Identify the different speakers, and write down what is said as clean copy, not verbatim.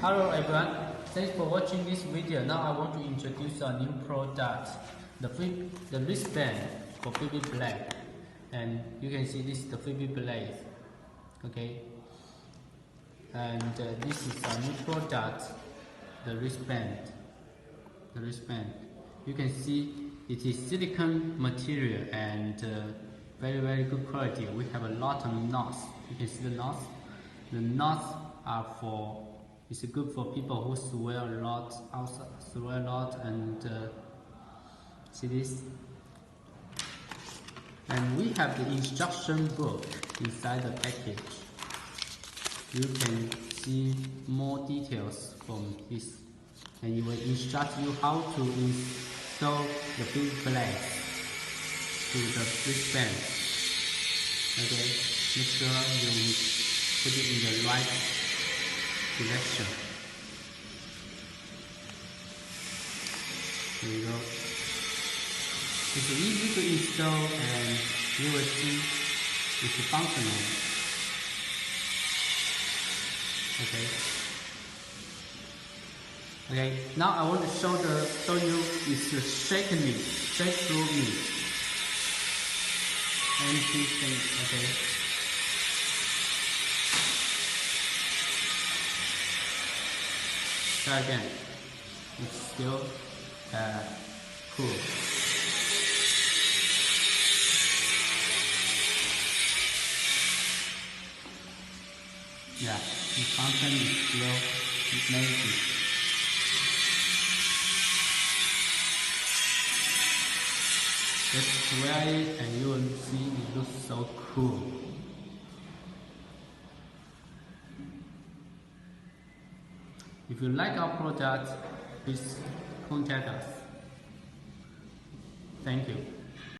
Speaker 1: Hello everyone, thanks for watching this video. Now I want to introduce a new product, the wristband for Fitbit Black. And you can see this is the Fitbit Black, okay? And this is a new product, the wristband. You can see it is silicone material and very good quality. We have a lot of knots. You can see the knots. The knots are it's good for people who swear a lot and see this. And we have the instruction book inside the package. You can see more details from this, and it will instruct you how to install the Fitbit Black to the wristband. Okay, make sure you put it in the right direction. There you go. It's easy to install, and you will see it's functional. Okay. Now I want to show you it's the shake through me. Anything, okay. Try again. It's still cool. Yeah, the function is still amazing. Just wear it and you will see it looks so cool. If you like our product, please contact us. Thank you.